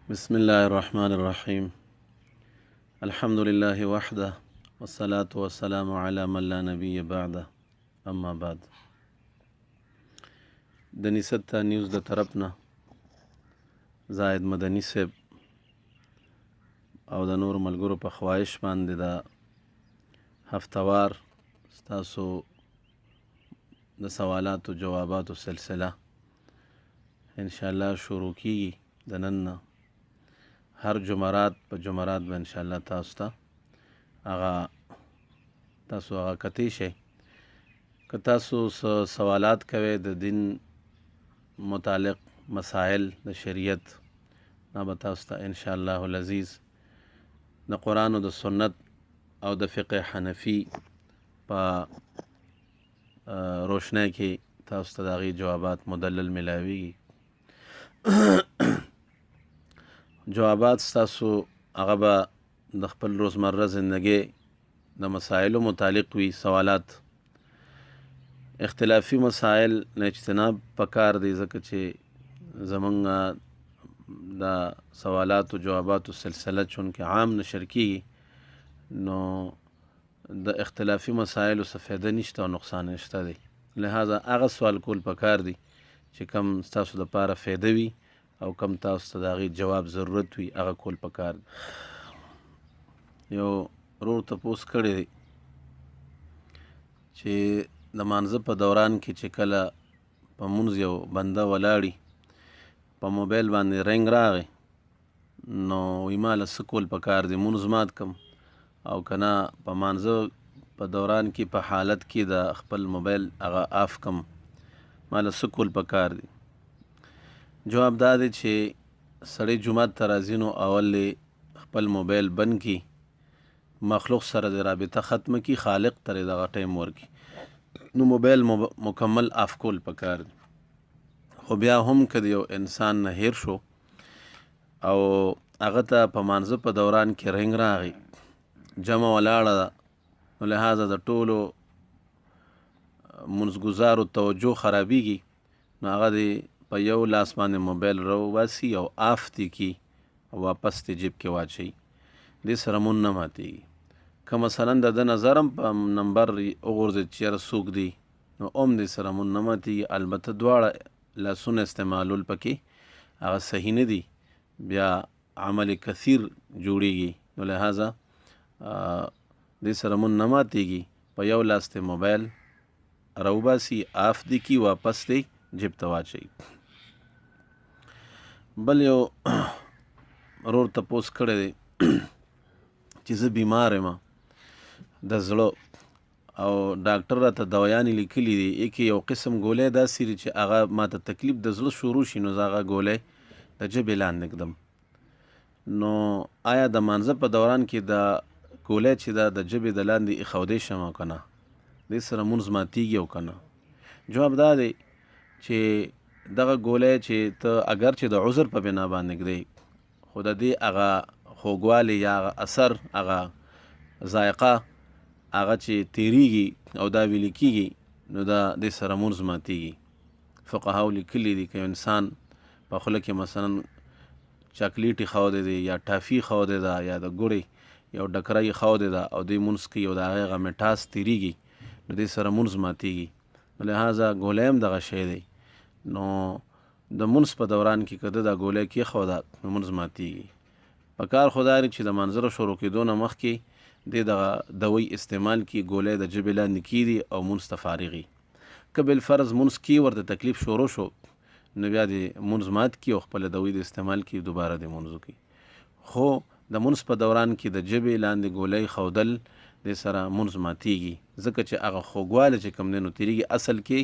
بسم الله الرحمن الرحيم. الحمد لله وحده والصلاة والسلام على من لا نبي بعده. اما بعد. د نستا نیوز د طرفنا زاید مدني صاحب او د نور ملګرو په خواهش باندې د هفتوار ستاسو د سوالات او جواباتو سلسله ان شاء الله شروع کیږي د نن نه. هر جمعرات په جمعرات به ان شاء الله تاسو هغه کتی شئ که تاسو سوالات کوئ د دین متعلق مسائل د شریعت نه به تاسو ته ان شاء الله العزیز د قرآن او د سنت او د فقه حنفي په روشنۍ کې تاسو ته د هغې جوابات مدلل ملاویږي. جوابات ستاسو هغه به د خپل روزمره زندګۍ د مسایلو متعلق وي. سوالات اختلافي مسایل نه اجتناب پکار دی ځکه چې زمونږ د سوالاتو جواباتو سلسله چونکې عام نشر کیږي نو د اختلافي مسایلو څه فایده نشته او نقصان نشته دی. لہذا هغه سوال کول پکار دی چې کم ستاسو دپاره فایده وي او کم تاسو ته د هغې جواب ضرورت وي هغه کول پکار دی. یو ورور تپوس کړی دی چې د مانځه په دوران کې چې کله په مونځ یو بنده ولاړي په موبایل باندې رنګ راغی نو وی ماله څه کول پکار دی، مونځ مات کم او که نه په مانځه په دوران کې په حالت کې د خپل موبایل هغه آف کم، ماله څه کول پکار دی؟ جواب دا دی چې سړی جومات ته راځي نو اول خپل موبایل بند کړي، مخلوق سره د رابطه ختمه کړي، خالق ته یې دغه ټایم ورکړي نو موبایل مکمل آف کول پکار دی. خو بیا هم که د یو انسان نه هیر شو او هغه ته په مانځه په دوران کې رنګ راغی، جمع ولاړه ده نو لہذا د ټولو منځګزارو توجه خرابیږي نو هغه د په یو لاس باندې موبایل راوباسي او آف دې کړي او واپس دې جیب کې واچوي، دې سره مون نه ماتېږي. که مثلا د ده نظر هم په نمبر وغورځېد چې یاره څوک دی نو هم دې سره مون نه ماتېږي. البته دواړه لاسونه استعمالول پکې هغه صحیح نه دي، بیا عمل کثیر جوړیږي نو لہذا دې سره مون نه ماتېږي. په یو لاس دې موبایل راوباسي، آف دې کړي، واپس دې جیب ته واچوي. بل یو ورور تپوس کړی دی چې زه بیمار یم د زړه او ډاکټر راته دوایانې لیکلي دي، یکې یو قسم ګولۍ داسې دي چې هغه ماته تکلیف د زړه شروع شي نو زه هغه ګولۍ د ژبې لاندې ږدم. نو آیا د مانځه په دوران کې د ګولۍ چې ده د ژبې د لاندې ایښودی شم او که نه، دې سره مونځ ماتېږي او که نه؟ جواب دا دی چې دغه ګولۍ چې ته اگر چې د عذر په بنا باندې ږدی خو د دې هغه خوږوالی یا هغه اثر، هغه ذایقه هغه چې تیریږي او دا ویلې کېږي نو دا دې سره مونځ ماتېږي. فقهاو لیکلي دي که انسان په خوله کې مثلا چاکلیټ ایښودی دی یا ټافي ایښودې ده یا د ګوړې یو ډکره ایښودې ده او دې مونځ کوي او د هغې هغه مټاس تیریږي نو دې سره مونځ ماتېږي. لہذا ګولۍ هم دغه شی دی نو د مونځ په دوران کې که ده دا ګولۍ کېښوده نو مونځ ماتېږي. په کار خو دا دی چې د مانځه شروع کېدو نه مخکې دې دغه دوی استعمال کړي، ګولۍ د ژبې لاندې کېږدي او مونځ ته فارغي. که بالفرض مونځ کې ورته تکلیف شروع شو نو بیا دې مونځ مات کړي او خپله دوی د استعمال کړي، دوباره دې مونځ وکړي. خو د مونځ په دوران کې د ژبې لاندې ګولۍ ښودل دې سره مونځ ماتېږي ځکه چې هغه خوږوالی چې کوم دی نو تېرېږي. اصل کې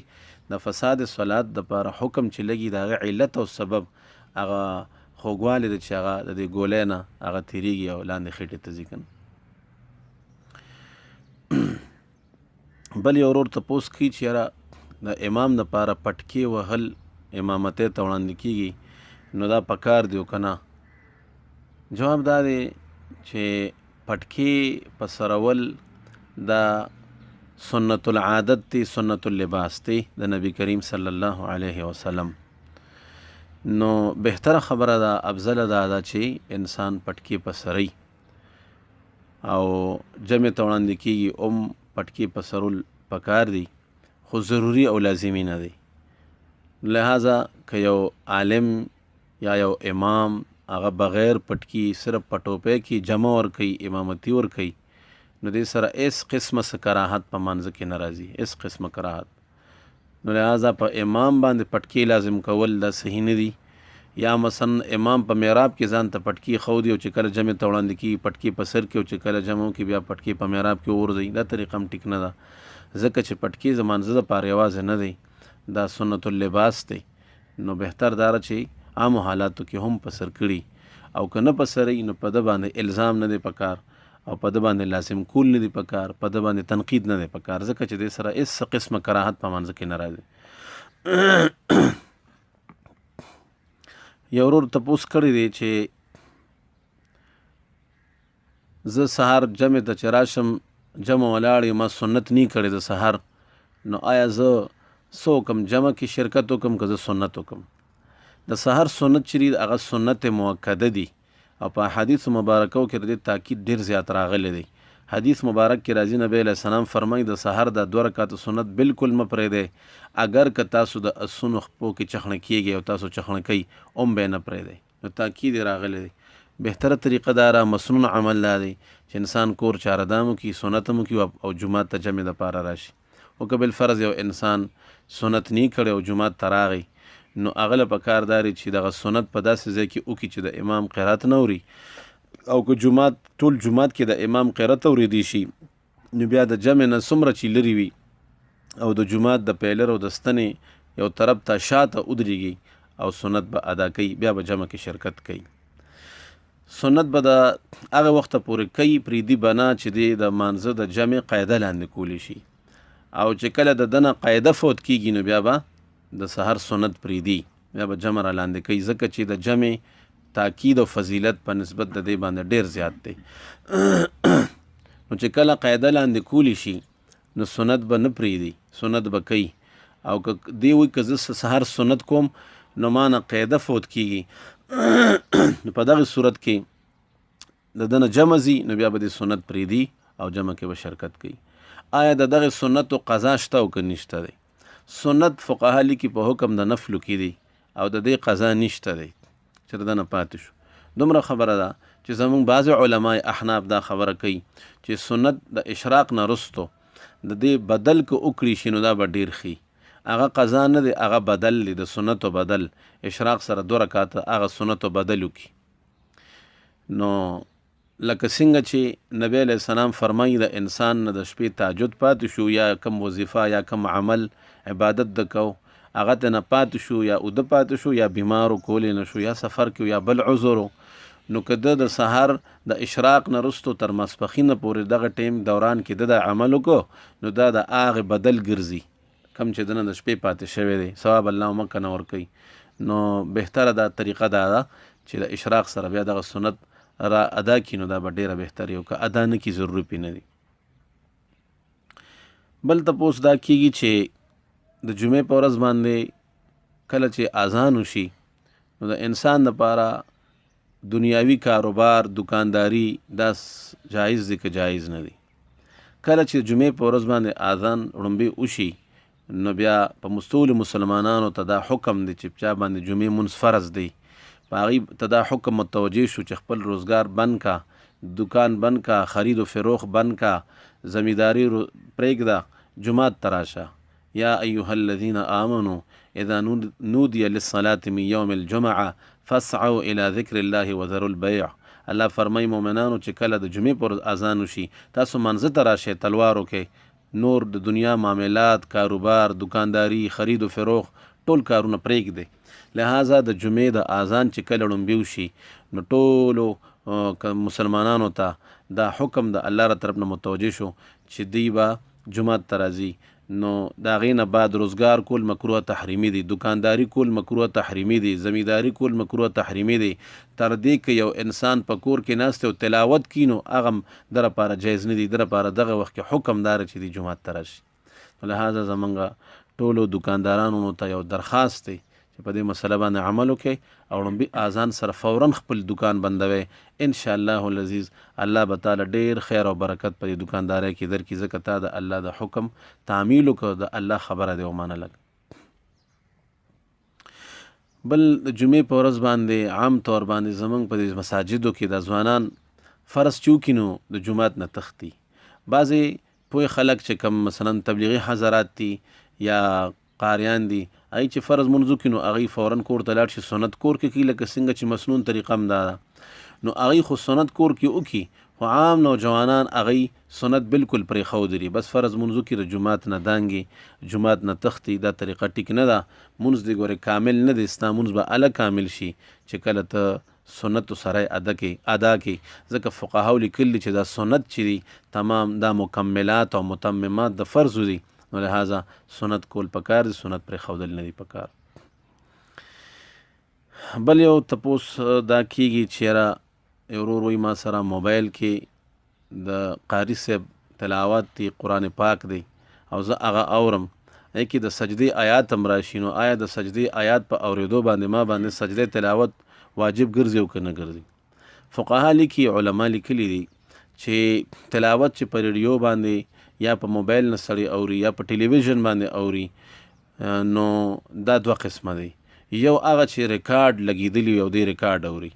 د فساد صلات دپاره حکم چې لګي د هغه علت او سبب هغه خوږوالی دی چې هغه د دې ګولۍ نه هغه تېرېږي او لاندې خېټې ته ځي که نه. بل یو ورور تپوس کوي چې یاره د امام دپاره پټکې وهل امامتۍ ته وړاندې کېږي نو دا پکار دی او که نه؟ جواب دا دی چې پټکې په سرول دا سنت العادت دی، سنت اللباس دی د نبی کریم صلی الله علیه وسلم. نو بهتره خبره ده، افضله ده چې انسان پټکي په سري او جمع ته وړاندې کېږي پټکي په سرول پکار دی، خو ضروري او لازمي نه دی. لہذا که یو عالم یا یو امام هغه بغیر پټکي صرف په ټوپۍ کې جمع ورکوي، امامتي ورکوي، نو دې سره هیڅ قسمه څه کراهت په منځ کې نه راځي، هیڅ قسمه کراهت. نو لہذا په امام باندې پټکي لازم کول دا صحیح نه دي. یا مثلا امام په محراب کې ځان ته پټکي ښودي او چې کله جمع ته وړاندې کېږي پټکي په سر کې، او چې کله جمع وکړي بیا پټکي په محراب کې وغورځوي، دا طریقه هم ټیک نه ده، ځکه چې پټکي د مانځه دپاره یوازې نه دی، دا سنت اللباس دی. نو بهتر دا چې عامو حالاتو کې هم په سر کړي، او که نه په سر نو په ده باندې الزام نه دی پکار، او په ده باندې لازم کول نه دی پکار، په ده باندې تنقید نه دی پکار، ځکه چې دې سره هېڅ قسمه کراهت په منځ کې نه راځي. یو ورور تپوس کړی دی چې زه سهار جمع ته چې راشم، جمع ولاړ یم، ما سنت نی کړی د سهار، نو آیا زه څه وکړم، جمع کې شرکت وکړم که زه سنت وکړم؟ د سحر سنت چې دی هغه سنت مؤکده دی، او په حدیث مبارکو کې د تاکید ډیر زیات راغلی دی. حدیث مبارک کې راځي نبی علیہ السلام فرمایي د سحر د 2 رکعات سنت بالکل مه پرېږدئ، اگر که تاسو د اسونو خپو کې چخڼه کیږي او تاسو چخڼه کوي به نه پرېږدئ. نو تاکید راغلی دی. بهتره طریقه دا را مسنون عمل لا دی چې انسان کور چاردامو کې سنت مو کې او جمعات ته جمع دپاره راشي. او که بالفرض یو انسان سنت نی کړی او جمعات ته راغی، نو هغه له پکار داري چې دغه سنت په داسې ځای کې وکړي چې د امام قرات نه اوري، او که جمعات ټول جمعات کې د امام قرات اورېدی شي، نو بیا د جمع نه څومره چې لرې وي او د جمعات د پیلر او د ستنې یو طرف ته شاته ودرېږي او سنت به ادا کوي، بیا به جمع کې شرکت کوي. سنت به د هغه وخته پورې کوي، پرېږدي به نه چې د مانځه د جمع قاعده لاندې کولی شي، او چې کله د دنه قاعده فوت کېږي نو بیا به د سحر سنت پریدي، بیا به جمع را لاندې کوي، ځکه چې د جمع تاکید او فضیلت په نسبت د دې باندې ډیر زیات دی. نو چې کله قاعده لاندې کولی شي نو سنت به نه پریدي، سنت به کوي. او که دی وایي که زه سحر سنت کوم نو ما نه قاعده فوت کېږي، نو په دغه صورت کې د دنه جمع ځي، نو بیا به د سنت پریدي او جمع کې به شرکت کوي. آیا د دغه سنتو قضا شته او که نشته دی؟ سنت فقها لیکي په حکم د نفلو کې دی، او د دې قضا نشته دی چې د نه پاتې شو. دومره خبره ده چې زمونږ بعض علماء احناف دا خبره کوي چې سنت د اشراق نه رستو د دې بدل که وکړي شي نو دا به ډیر ښي، هغه قضا نه دی، هغه بدل دی، د سنتو بدل، اشراق سره 2 رکعاته هغه سنتو بدل وکړي. نو لکه څنګه چې نبی علیہ السلام فرمایي د انسان نه د شپې تهجد پاتې شو، یا کم وظیفه یا کم عمل عبادت د کو هغه ته نه پاتې شو، یا اوده پاتې شو، یا بیمارو کولی نه شو، یا سفر کې یا بل عذرو، نو که د سحر د اشراق نه رستو تر ماسپښینه پورې دغه ټیم دوران کې د عمل وکړو، نو دا د هغې بدل ګرځي کم چې دنه د شپې پاتې شوی دی، ثواب الله مکه نه ورکوي. نو بهتره دا طریقه دا ده چې د اشراق سره بیا دغه سنت را ادا کی، نو دا به ډیره بهتر یو، که ادا نه کی ضروري پې نه دي. بل تپوس دا کېږي چې د جمعې په ورځ باندې کله چې اذان وشي نو د انسان لپاره دنیاوي کاروبار دکانداری دا جایز دی که جایز نه دی؟ کله چې جمعې په ورځ باندې اذان وړاندې وشي نو بیا په مستول مسلمانانو ته دا حکم دی چې چا باندې جمعې منځ فرض دی، په هغې ته دا حکم متوجه شو چې خپل روزګار بند کا، دکان بند کا، خرید و فروخت بند کا، زمینداری پرېږده، جمعات ته راشه. یا ایها الذین آمنوا اذا نودی للصلاة من یوم الجمعه فاسعوا الى ذکر الله وذروا البیع. الله فرمایي مؤمنانو چې کله د جمعې پر اذان وشي تاسو منځه ته راشئ، تلوار وکئ، نور د دنیا معاملات، کاروبار، دکانداری، خرید و فروخت ټول کارونه پرېږدئ. لہذا د جمعې د اذان چې کله ړومبي وشي نو ټولو مسلمانانو ته دا حکم د الله را طرف نه متوجه شو چې دوی به جمعات ته راځي. نو د هغې نه بعد روزګار کول مکروه تحریمي دی، دکانداری کول مکروه تحریمي دی، زمینداری کول مکروه تحریمي دی، تر دې که یو انسان په کور کې ناست او تلاوت کي نو هغه هم در لپاره جایز نه دی، در لپاره دغه وخت کې حکم داره چې دی جمعات ته راشي. لہذا زمونږ ټولو دکاندارانو ته یو درخواست دی چې په دې مسله باندې عمل وکړئ او لومبي اذان سره فورا خپل دکان بندوي ان شاء الله العزیز الله به تعالی ډیر خیر او برکت په دې دکاندارۍ کې درکړي ځکه تا د الله د حکم تعمیل وکړه د الله خبره دی ومنله بل د جمعې په ورځ باندې عام طور باندې زمونږ په دې مساجدو کې د ځوانان فرض چوکي نو د جمعات نه تختی بعضې پوه خلک چې کم مثلا تبلیغي حضرات دي یا قاریان دي هغوی چې فرض منځو کې نو هغوی فورا کور ته لاړ شي سنت کور کې کوي لکه څنګه چې مسنون طریقه هم دا ده نو هغوی خو سنت کور کې وکړي خو عام نوجوانان هغوی سنت بالکل پرېښودلي بس فرض منځو کې د جومات نه دانګي جومات نه تختی دا طریقه ټیک نه ده مونځ دې ګورې کامل نه دی ستا مونځ به اله کامل شي چې کله ته سنتو سره ادا کې ځکه فقهاو لیکلي چې دا سنت چې دي تمام دا مکملات او متممات د فرض دي نو لہذا سنت کول پکار دي سنت پرېښودل نه دي پکار بل یو تپوس دا کیږي چې یاره یو ورور وایي ما سره موبایل کې د قاري صاحب تلاوت دی قرآن پاک دی او زه هغه اورم کې د سجدې آیات هم راشي نو آیا د سجدې آیات په اورېدو باندې ما باندې سجدې تلاوت واجب ګرځي او که نه ګرځي فقها لیکي علما لیکلي دي چې تلاوت چې په ریډیو باندې یا په موبایل نه سړی اوري یا په ټلویزیون باندې اوري نو دا دوه قسمه دی یو هغه چې ریکارډ لګېدلی او دی ریکارډ اوري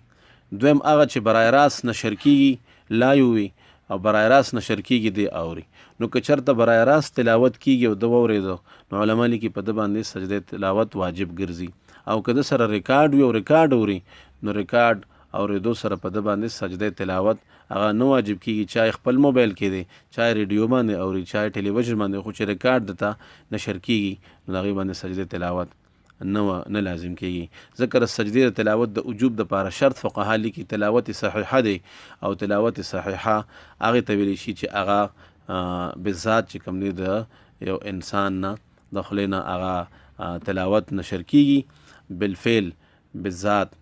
دویم هغه چې برای راست نشر کیږي لایو وي او برای راست نشر کیږي دی اوري نو که چېرته برای راست تلاوت کیږي او ده واورېدو نو علما لیکي په ده باندې سجدې تلاوت واجب ګرځي او که ده سره ریکارډ وي او ریکارډ اوري نو ریکارډ اورېدو سره په ده باندې سجدې تلاوت هغه نه واجب کیږي چای خپل موبایل کې دی چای ریډیو باندې اوري چای ټلویزیون باندې خو چې ریکارډ دته نشر کیږي نو د هغې باندې سجدې تلاوت نه لازم کیږي ځکه د سجدې د تلاوت د وجوب دپاره شرط فقها لیکي تلاوت صحیحه دی او تلاوت صحیحه هغې ته ویلی شي چې هغه بالذات چې کوم دی د یو انسان نه د خولې نه هغه تلاوت نشر کیږي بالفعل بالذات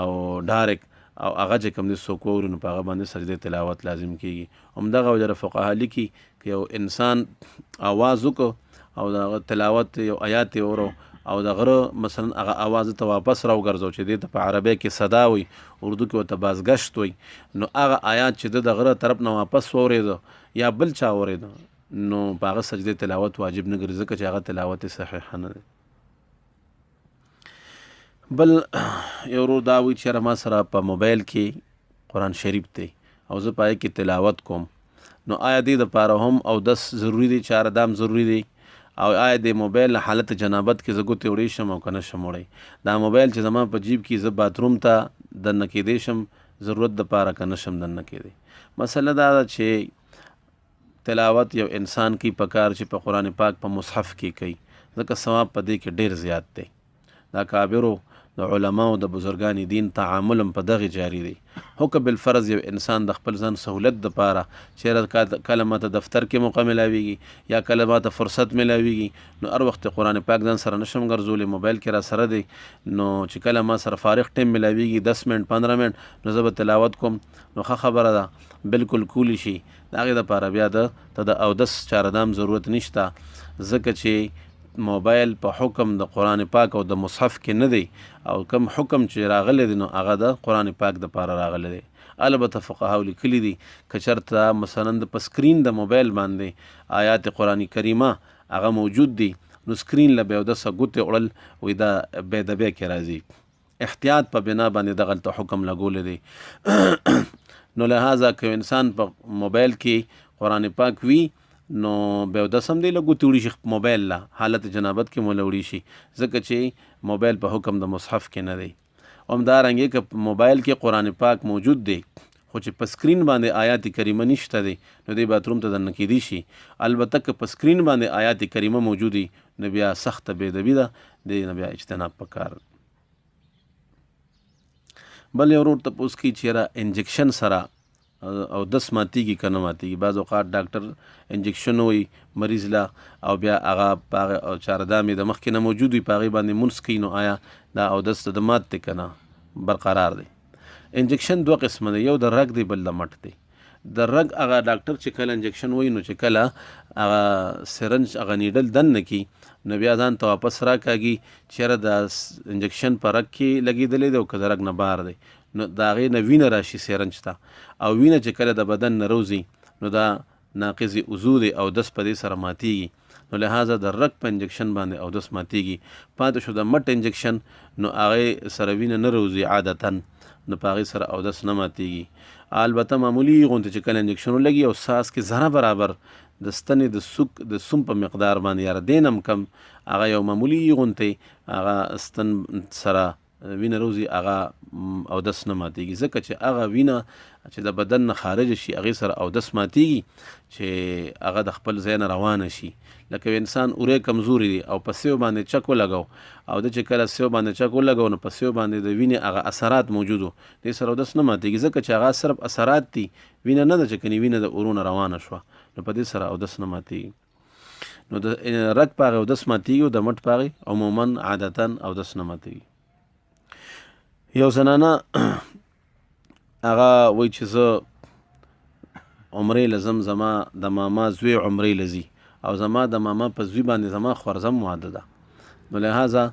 او ډایرک او هغه چې کوم دی څوک واوري نو په هغه باندې سجدې تلاوت لازم کیږي همدغه وجه فقها لیکي که یو انسان آواز وکړو او د هغه تلاوت یو آیات یې اورو او د غره مثلا هغه آواز ته واپس راوګرځو چې دې ته په عربی کې صدا وي اردو کې ورته بازګشت وي نو هغه آیات چې د غره طرف نه واپس واورېدو یا بل چا اورېدو نو په هغه سجدې تلاوت واجب نه ګرځي ځکه چې هغه تلاوت صحیحه نه دی بل یو ورور دا وایي چې یاره ما سره په موبایل کې قرآن شریف دی او زه په هغې کې تلاوت کوم نو آیا دې دپاره هم اودس ضروري دی چاره دام ضروري دی او آیا د موبایل حالت جنابت کې زه ګوتې وړی شم او که نه شم وړی دا موبایل چې زما په جیب کې زه باتروم ته دننه کیدی شم ضرورت دپاره که نه شم دننه کیدی مسله دا ده چې تلاوت یو انسان کی پکار چې په قرآن پاک په مصحف کې کوي ځکه ثواب په دې کې ډیر زیات دی دا کابرو د علماو د بزرګانی دین تعامل په دغه جاری دی هو که بالفرض یو انسان د خپل ځان سهولت دپاره چېرې کله ماته دفتر کې موقع ملاویږي یا کله ماته فرصت ملاویږي نو هر وخت قرآن پاک ځان سره نشم ګرځولی موبایل کې را سره دی نو چې کله ما سره فارغ ټیم ملاویږي 10 منټ 15 منټ نو زه به تلاوت کوم نو ښه خبره ده بالکل کولی شي د هغې دپاره بیا ته د اودس چارهدام ضرورت نشته ځکه چې موبایل په حکم د قرآن پاک او د مصحف کې نه دی او کم حکم چې راغلی دی نو هغه د قرآن پاک دپاره راغلی دی البته فقهاو لیکلي دي که چېرته مثلا په سکرین د موبایل باندې آیات قرآن کریمه هغه موجود دي نو سکرین له به اودسه ګوتې وړل وایي دا بې د بې کې راځي احتیاط په بنا باندې دغلته حکم لګولی دی نو لہذا که انسان په موبایل کې قرآن پاک وي نو بیا اودس هم دی له ګوتې وړي شي موبایل له حالت جنابت کې مو له وړي شي ځکه چې موبایل په حکم د مصحف کې نه دی همدارنګې که په موبایل کې قرآن پاک موجود دی خو چې په سکرین باندې آیات کریمه نشته دی نو دی باتروم ته دننه کیدی شي البته که په سکرین باندې آیات کریمه موجود وي نو بیا سخته بېدبي ده دی نه بیا اجتناب پکار بل یو ورور تپوس کوي چې یاره انجکشن سره او دس ماتیږي که نه ماتیږي بعض اوقات ډاکټر انجکشن وایي مریض له او بیا هغه په هغه چارهدام یې د مخکې نه موجود وي په هغې باندې مونځ کوي نو آیا دا اودس د مات دی که نه برقرار دی انجکشن دوه قسمه دی یو د رګ دی بل د مټ دی د رګ هغه ډاکټر چې کله انجکشن وایي نو چې کله هغه سرنج هغه نیډل دننه کي نو بیا ځان ته واپس راکاږي چېرې دا انجکشن په رګ کې لګېدلی دی او که د رګ نه بار دی، نو د هغې نه وینه راشي سیرنج ته، او وینه چې کله د بدن نه روځي نو دا ناقض عضو دی، اودس په دې سره ماتیږي. نو لہذا د رګ په انجکشن باندې اودس ماتیږي. پاتې شو د مټ انجکشن، نو هغې سره وینه نه روځي عادتا، نو په هغې سره اودس نه ماتیږي. البته معمولي غوندې چې کله انجکشن ولګي او ساس کې ذره برابر د ستنې د سوم په مقدار باندې یا دین هم کم، هغه یو معمولي غوندې هغه ستن سره وینه روزي، هغه اودس نه ماتیږي، ځکه چې هغه وینه چې د بدن نه خارج شي هغې سره اودس ماتیږي چې هغه د خپل ځای نه روانه شي. لکه انسان اوری کمزوري دی او په سیو باندې چک ولګو، او د چې کله سیو باندې چک ولګو نو په سیو باندې د وینې هغه اثرات موجودو، دې سره اودس نه ماتیږي، ځکه چې هغه صرف اثرات دي، وینه نه ده چې کني وینه د اورونه روانه شوه، نو په دې سره اودس نه ماتیږي. نو د رګ په هغې اودس ماتیږي او د مټ په هغې عموما عادتا اودس نه ماتیږي. یو زنانه هغه وایي چې زه عمرې لزم، زما د ماما زوی عمرې لځي او زما د ماما په زوی باندې زما خورزم واده ده، نو لہذا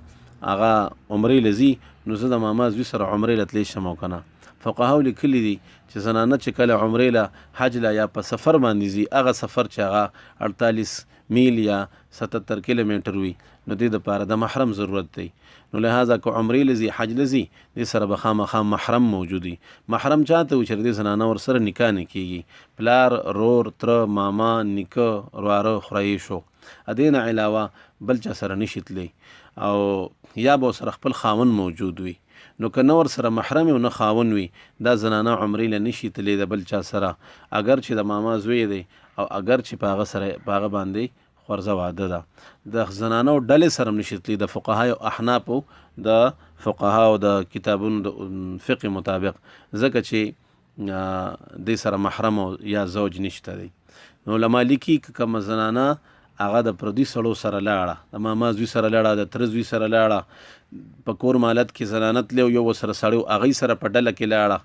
هغه عمرې لځي، نو زه د ماما زوی سره عمرې لتلی شم او که نه. فقهاو لیکلي دي چې زنانه چې کله عمرې له حج له یا په سفر باندې ځي، هغه سفر چې هغه 48 میل یا 77 کیلومیټر وي، نو دې دپاره د محرم ضرورت دی. نو لہذا که عمرې لځي حج لځي، دې سره به خامخا محرم موجود وي. محرم چاته وي چې دې زنانه ورسره نکاح نه کېږي، پلار، رور، تره، ماما، نیکه، ورواره، خوریی شو، دې نه علاوه بل چا سره نشي تللی، او یا به ورسره خپل خاوند موجود وي. نو که نه ورسره محرم او نه خاوند وي، دا زنانه عمرې له نشي تللی د بل چا سره، اگر چې د ماما زوی دی او اگر چې په هغه سره په هغه باندې خورزه واده ده. د زنانو ډلې سره هم نشي تللی، د فقهاو احنافو د فقهاو د کتابونو د فقه مطابق، ځکه چې دې سره محرم یا زوج نشته دی. نو علما لیکي که کومه زنانه هغه د پردي سړو سره لاړه، د ماما زوی سره لاړه، د تره زوی سره لاړه، په کور مالت کې زنانه تللی او یو ورسره سړی و هغوی سره په ډله کې لاړه،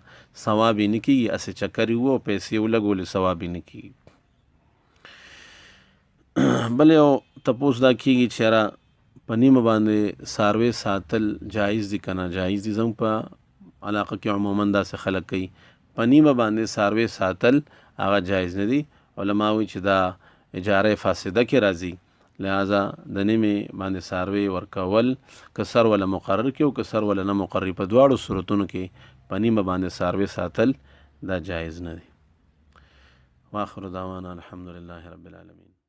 ثواب یې نه کېږي، هسې چکر یې و او پیسې ولګولې، ثواب یې نه کېږي. بل یو تپوس دا کېږي چې یاره په نیمه باندې څاروی ساتل جایز دي که نه جایز دي. زموږ په علاقه کې عموما داسې خلک کوي، په نیمه باندې څاروی ساتل هغه جایز نه دي. علما وایي چې دا اجاره فاسده کې راځي، لہذا د نیمې باندې څاروی ورکول که سر وله مقرر کړي او که سر وله نه مقرر، په دواړو صورتونو کې په نیمه باندې څاروی ساتل دا جایز نه دی. واخر دعوانا الحمدلله رب العالمین.